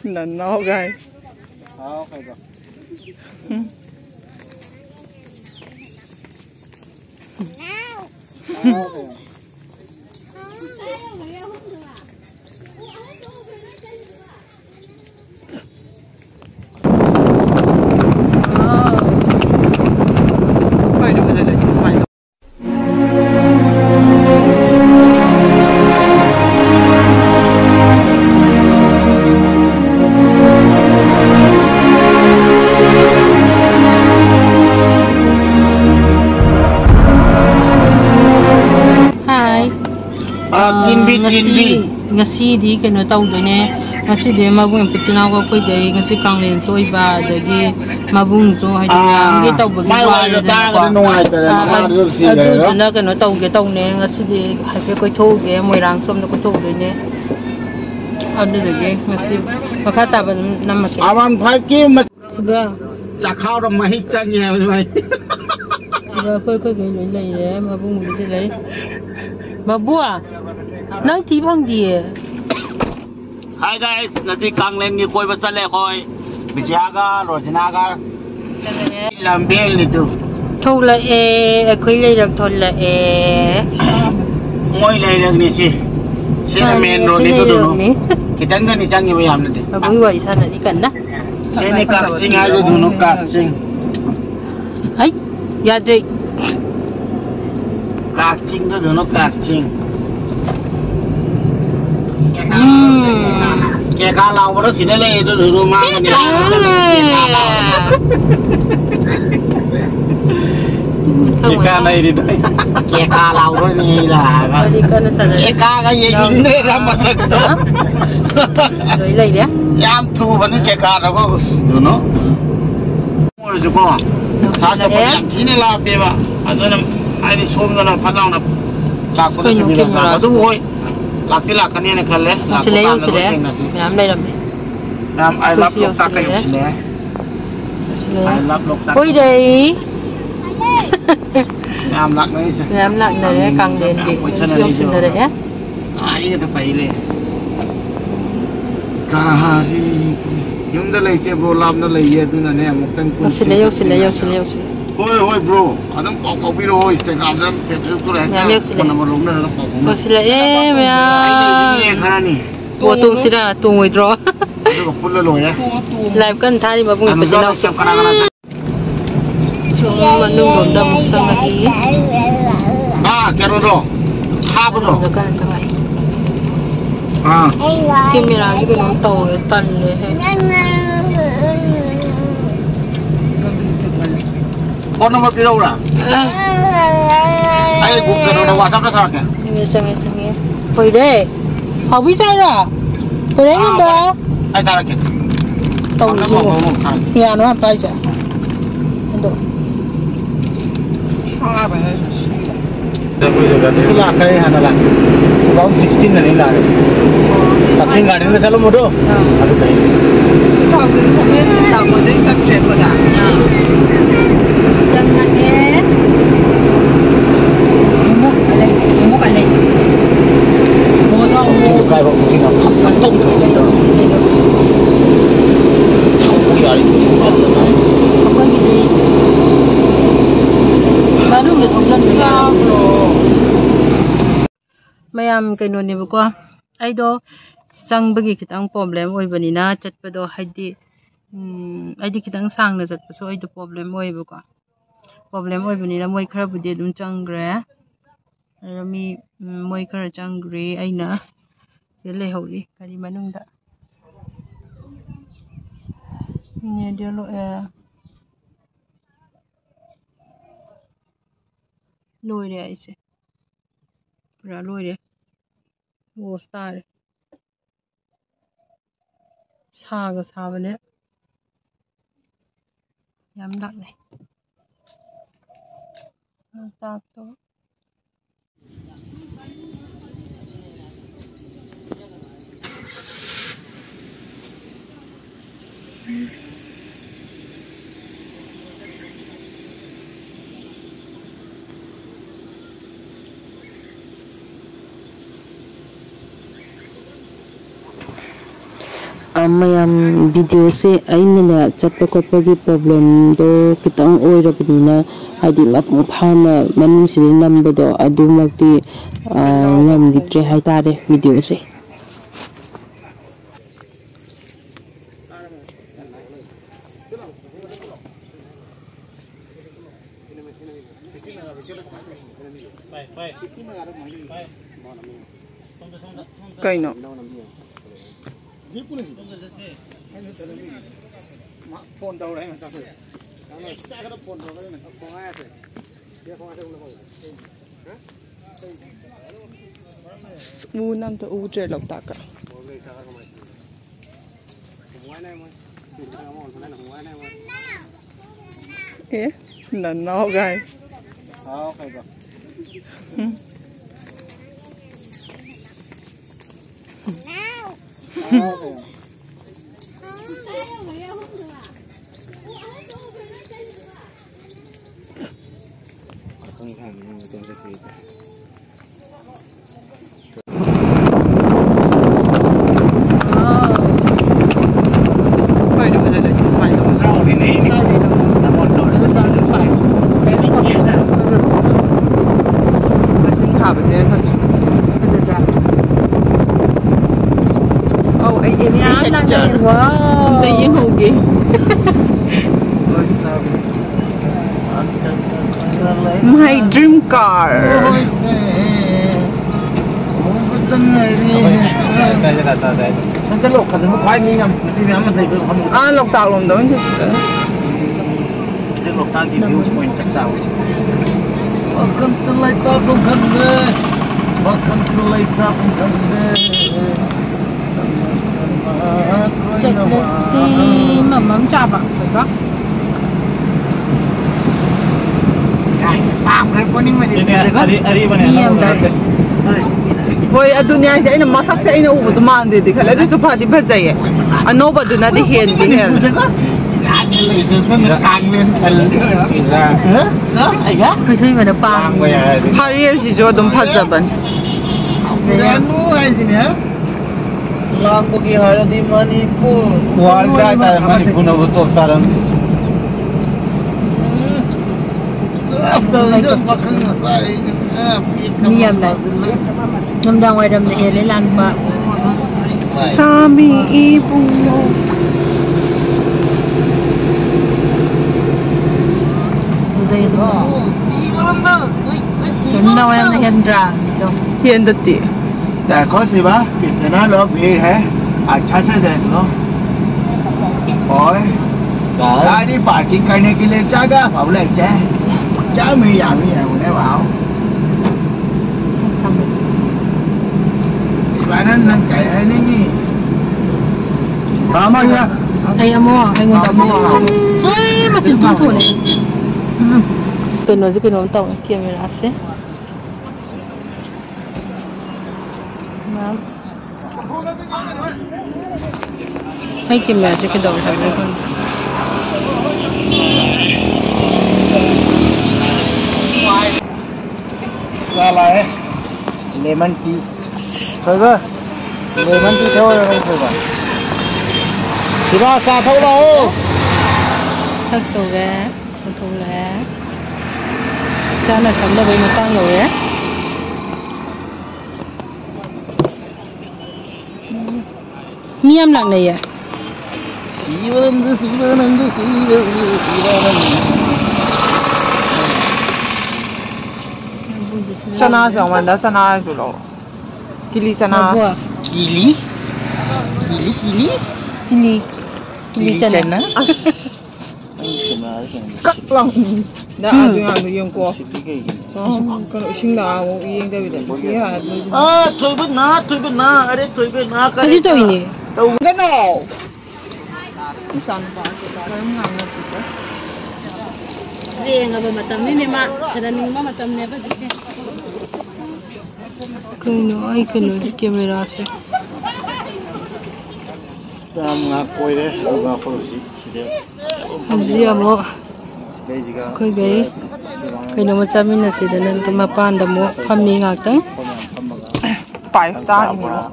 Lần nó gai. Ngasi di kena tahu dene ngasi di mabung petina ko koi dai ngasi kanglen soi ba dagi mabung so ha dia ngi tahu bagi wa le adu na kena tahu ge tahu ne ngasi di ha ke ko tho ge moi rang som na ko tho dene adu dagi ngasi pakata ban nam ke awan phai ki suba cha khao ro mai cha nya mai suba koi koi ge le le mabung mu se le mabua nang ti bang dia. Hi guys, nasi Kanglen ni koi baca le koi, Bijaga, Rojanaga, Lambel itu. Thâu là koi le rak thol la Moi le rak ni si main road itu dulu. Kita kan ni canggih bayam nanti. Abang wa isa na ikan na. Sini karsing aja dulu karsing. Hai, ya dek. Karsing tu dulu karsing. Kayak kalau baru sini le itu rumah kan ya. Ikan ini tu. Kayak kalau baru ni lah. Ikan sana. Ikan kayak ini ramah sekali. Rồi lấy đấy. Yam thu vẫn kayak kalau bagus, tu no. Mau juga. Saya pun sini lah beba. Ada nam, ada som nam, padang nam. Laku tu sini lah. Ada boy. Laki lakan ni nak le, laku kan nam đây làm này. Nam I love loktak kayu sini. I love loktak. Ôi đây. Nam lak ni sih. Nam lak ni deh, kang den di. Siom sini deh ya. Ini tu pahile. Kahari. Yung dah lagi bro, lab dah lagi tu na ni, muktan pun. Sila. Hoi bro, adam kau biro hoi Instagram dan Facebook tu rehta. Nama rumah ada kau. Sila ya. Ini kerana ni. Tung sila, tung withdraw. Itu full loh ya. Live kan tadi babung petina. Cuma nunggu dam sangai. Kero do. Apa do? Dekat sangai. Kamera juga nonton tan le. Phone number piro lah? Ayo Google ada WhatsApp dah sekarang. Sangat. Koi deh. Kau bisa lah. Koi deh ni dah. Ayo tarik. Tahu ni. Ya, no apa aja. Untuk. Itu lah kaya hana lah. Around 16 na nila. Taxi गाड़ी में चलो मोटो. अभी चाहिए. Tahu ni mungkin kita boleh subscribe pada. Jangan Umuk alai. Mau tahu kayak begini nak kantung tu. Tahu ya ini. Apa gini? Baru dah tulen siap. Mayam kaino ni buko. Ay do sang bagi kitang problem oy banina chat pa do haidi ay di kitang sang na chat pa so ay do problem oy buko. Problem oy banina moy khara budi dum changre. Rami moy khara changre ay na le holi kari manung da. Ni dia lo lôi re ai se. Pura lôi re. Wo star. Saga sabane. Yam dak này. Tak to. mayam video se aina chatpa khotpa gi problem do kitang oirabnina hadi mapung phana manin sil number do adumakti ngam gitre haitare video se Kaino. Nam to uje lok taka. No guys. Wow. Tayin hoge. My dream car. Lộc Tạc lồng đó chứ. Lộc Tạc thì view point chắc sao. Bakın slayta bukhandı. Bakın slayta bukhandı. Cek si mamam chapa, betul? Hoy adunya sa ina masak sa ina ubod man di kala di sofa di bazaye. Ano ba dun na di hen di hen. Kasi nga na pang. Harier si Jodong Pajaban. Lang bagi hara di Manipur. Kualda ta Manipur na betul taran. Niam lah. Namdang wadam na hele lang ba. Sami ibu. Uday ito. Namdang wadam na hendra. So. Hen dati. देखो शिवा कितना लोग भीड़ है अच्छा से देख लो और गाड़ी पार्किंग करने के लिए जगह पब्लिक है क्या मैं है उन्हें वाओ शिवानंद नंग कहे नहीं मामा ya Ay amo ay matin tutu ne Keno je keno taw camera se Hay camera je ke daw ta ko वाला है लेमन टी होगा लेमन टी थोड़ा होगा शिवा साथ हो रहा Thak to ga to la cha na kam da bai ma pang lo ye Niam lang na ya Sivanand Sana sa manda sana sulo. Kili sana. Kili Kili sana Kak lang. Da adu yung ko. Kan sing na mo iyeng David. Ya. thôi bên na are thôi bên na ka Kasi to ini Gano. Isan pa parang nganga dito Hindi nga ba matam ni ma kadaning ma matam ne ba dito Kano ay kano si camera se Tam nga koi re ga ko si Azia mo Koi gai Kano machamin na sida nan kamapanda mo kami ngakang Pai ta ni mo.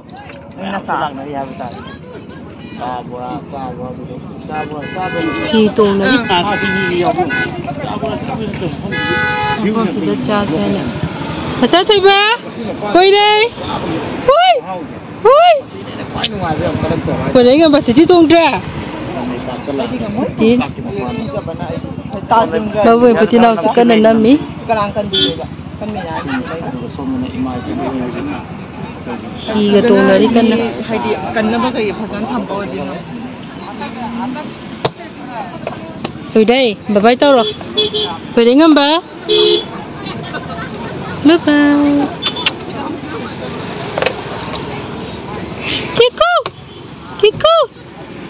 Nasa. Hi tong na Kita casa na. Asa tayo ba? Hoy day! Hoy! Hoy! Pwede nga ba? Titi tong dra? Tin? Bawa ibu tinaw sa kanan nami. Higa tong na rin ka na. Hoy day! Babay tao ro. Pwede nga ba? Bye-bye. Kiko! Kiko!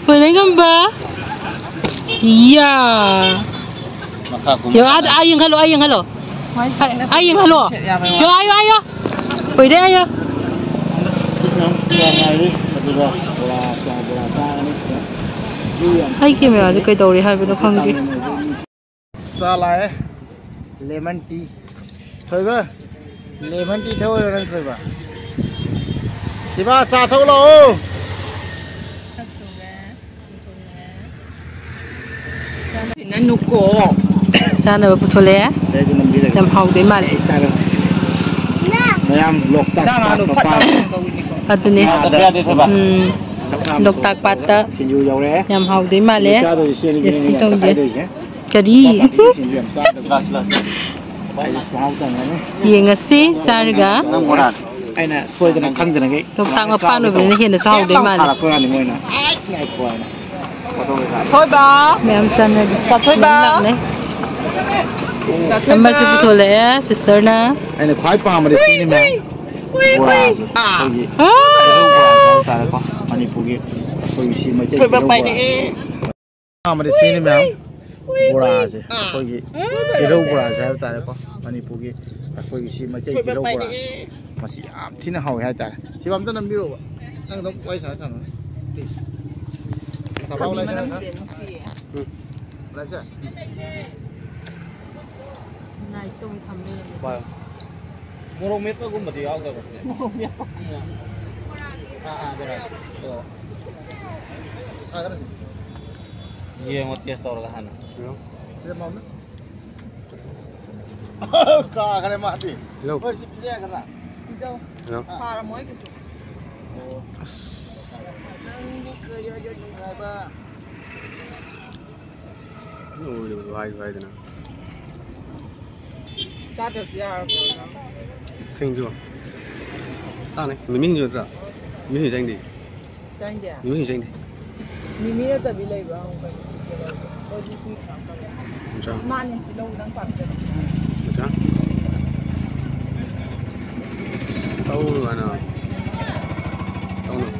Pwede nga ba? Yeah! Yo, ayang halo, ayang halo. Ayang halo. Yo, ayo. Pwede, ayo. Ay, kaya may kayo rin habi na kanggi. Salah lemon tea. Thôi ba? Lemon tea thôi rồi thôi ba. Thì ba xả thâu lô. Nó nụ cổ. Cha nào bút thôi lẽ. Làm hậu đấy mà. Mayam lok tak. Ato ni. Lok tak pata. Làm hậu đấy mà lẽ. Yes, tito dia. Kadi. Dia ngasi carga. Aina suai dengan kang dengan cái. Lok tak ngapa nu bini hiện sa hậu đấy mà. Thôi ba. Mẹ sana đi. Thôi ba. Tambah si betul ya, sister na. Aina khoai pa mà để xin mẹ. Thôi ba bay đi. Mà để xin mẹ. Bora sih, pergi. Kira bora saya tarik kok, Manipuri. Pergi si macam kira bora. Masih am, tina hau ya tarik. Si bam tu nak biru, nang dok wai sana sana. Please. Sabau lagi sana. Berapa? Naik tu kami. Baik. Murung itu aku mesti awak tu. Murung ya. Benar. Oh. Ada. Iya mau tes tahu kan? Dia mau ni. Kau akan mati. Oh, si pizza kerana. Đâu? Xà mới cái số. Nanti kerja apa? Oh, vai tu na. Cha được gì à? Sinh chưa? Sao này? Mình chưa ra. Mình hiểu danh đi. Tranh đi à? Mình hiểu danh đi. Mimi đã tập đi lấy vào không phải. Tôi đi xin khám rồi. Sao? Man này, lâu đang phạm rồi. Sao? Tahu mana? Tahu mana?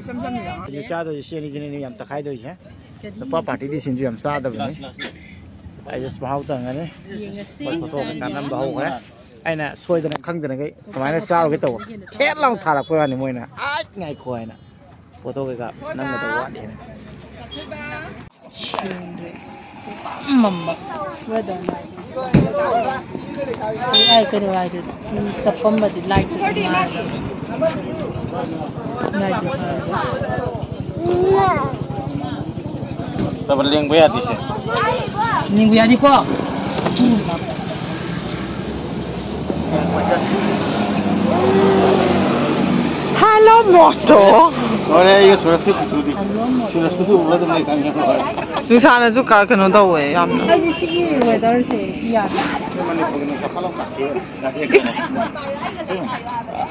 Xem gì đó. Như cha tôi xin đi xin đi làm tất cả rồi chứ. Lepas party di sini làm sao đâu vậy? Ai just mau chẳng này. Bắt đầu cái năm đầu cái. Ai nè, xuôi từ này khăng từ này cái. Cái này sao cái tàu? Khét lòng thả được qua này môi nè. Ai ngày cuối nè. Photo cái gặp năm cái tàu quá đi nè. Mama. Wada na. Ay ka na ay sa pamba di like na. Na di. Dapat yang bayar di. Ning biya di ko. Hello moto. Orang ini surat kesudi. Surat kesudi ulah tu mereka ni. Ni sana tu kau kena tahu ya. Ay di sige weather se ya.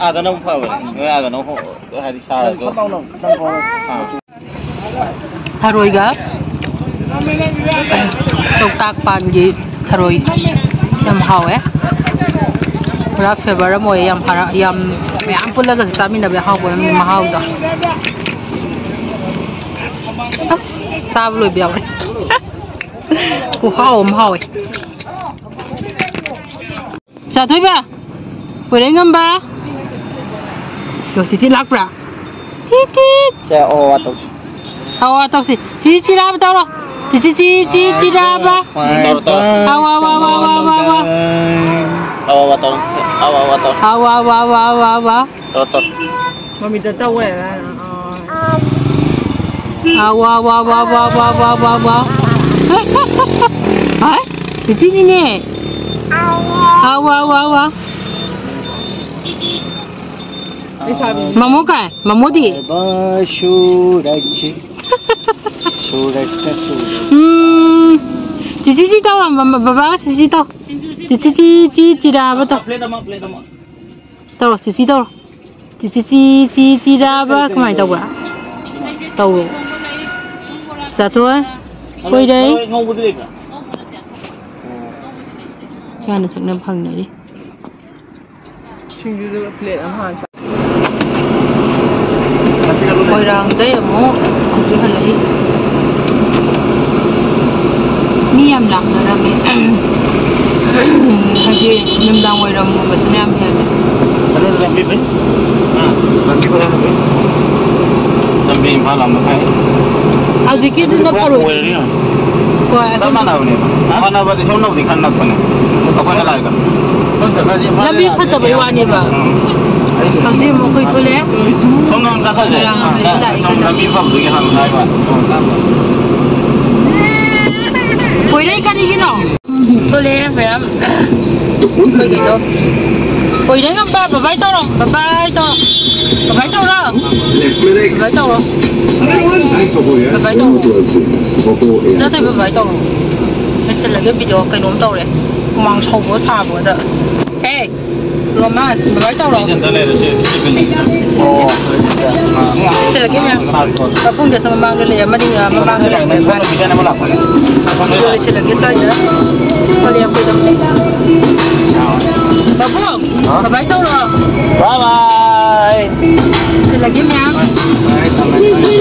Ada nak apa? Ada nak apa? Hari Sabtu tu. Tharoy ga. Tok tak pan gi tharoy. Yam hao Ra February mo yam para yam may ampun lang sa amin na hao po ng mahao da. As sablo biyaw. Ku hao mahao. Sa thoy ba? Pwede ngam ba? Yo titilak pra. Titit. Kaya oh atau. Atau si. Titira ba daw? Titira ba? Awa. Awak tahu. Awa. Totot. Mami ta tau le la. Wow wow wow wow wow wow wow wow. Hả? Thì tí đi nè. Wow wow wow wow. Mamu cái, mamu đi. Chị đâu rồi, bà chị đâu? Chị ra bắt đầu. Đâu rồi, chị đâu rồi? Chị ra bắt cái mày đâu vậy? Đâu rồi? Dạ thôi. Quay đây. Cha nó thằng Nam Hằng này đi. Chừng plate am han. Quay ra đấy ở mố, không chịu hành lấy. Niam lặng rồi đó mẹ. Hay gì, niam đang quay ra mố mà xin em theo. Ada lambi ben? Lambi berapa ben? Lambi malam apa? Aji kita nak taruh. Wah, mana ni? Mana berarti semua di kanan apa ni? Apa ni lagi? Lambi kata bawa ni ba. Kalau mau kau boleh. Semua tak saja. Semua lambi apa tu yang ham lagi ba. Boleh kan ini no? Boleh, faham? Begitu. Ôi đấy ngâm ba, bye tao rồi, bye tao rồi, bye tao rồi, rất thấy bye tao rồi, cái sẽ là cái video cái nón tao đấy, mang trâu bữa xa bữa đó, hey, lo mà bye tao rồi, sẽ là cái gì, và không để sao mang cái này mà đi mang cái này, sẽ là cái sao vậy, có liệp cái đó. Bapak, bye-bye tau loh. Bye bye. Selagi ni.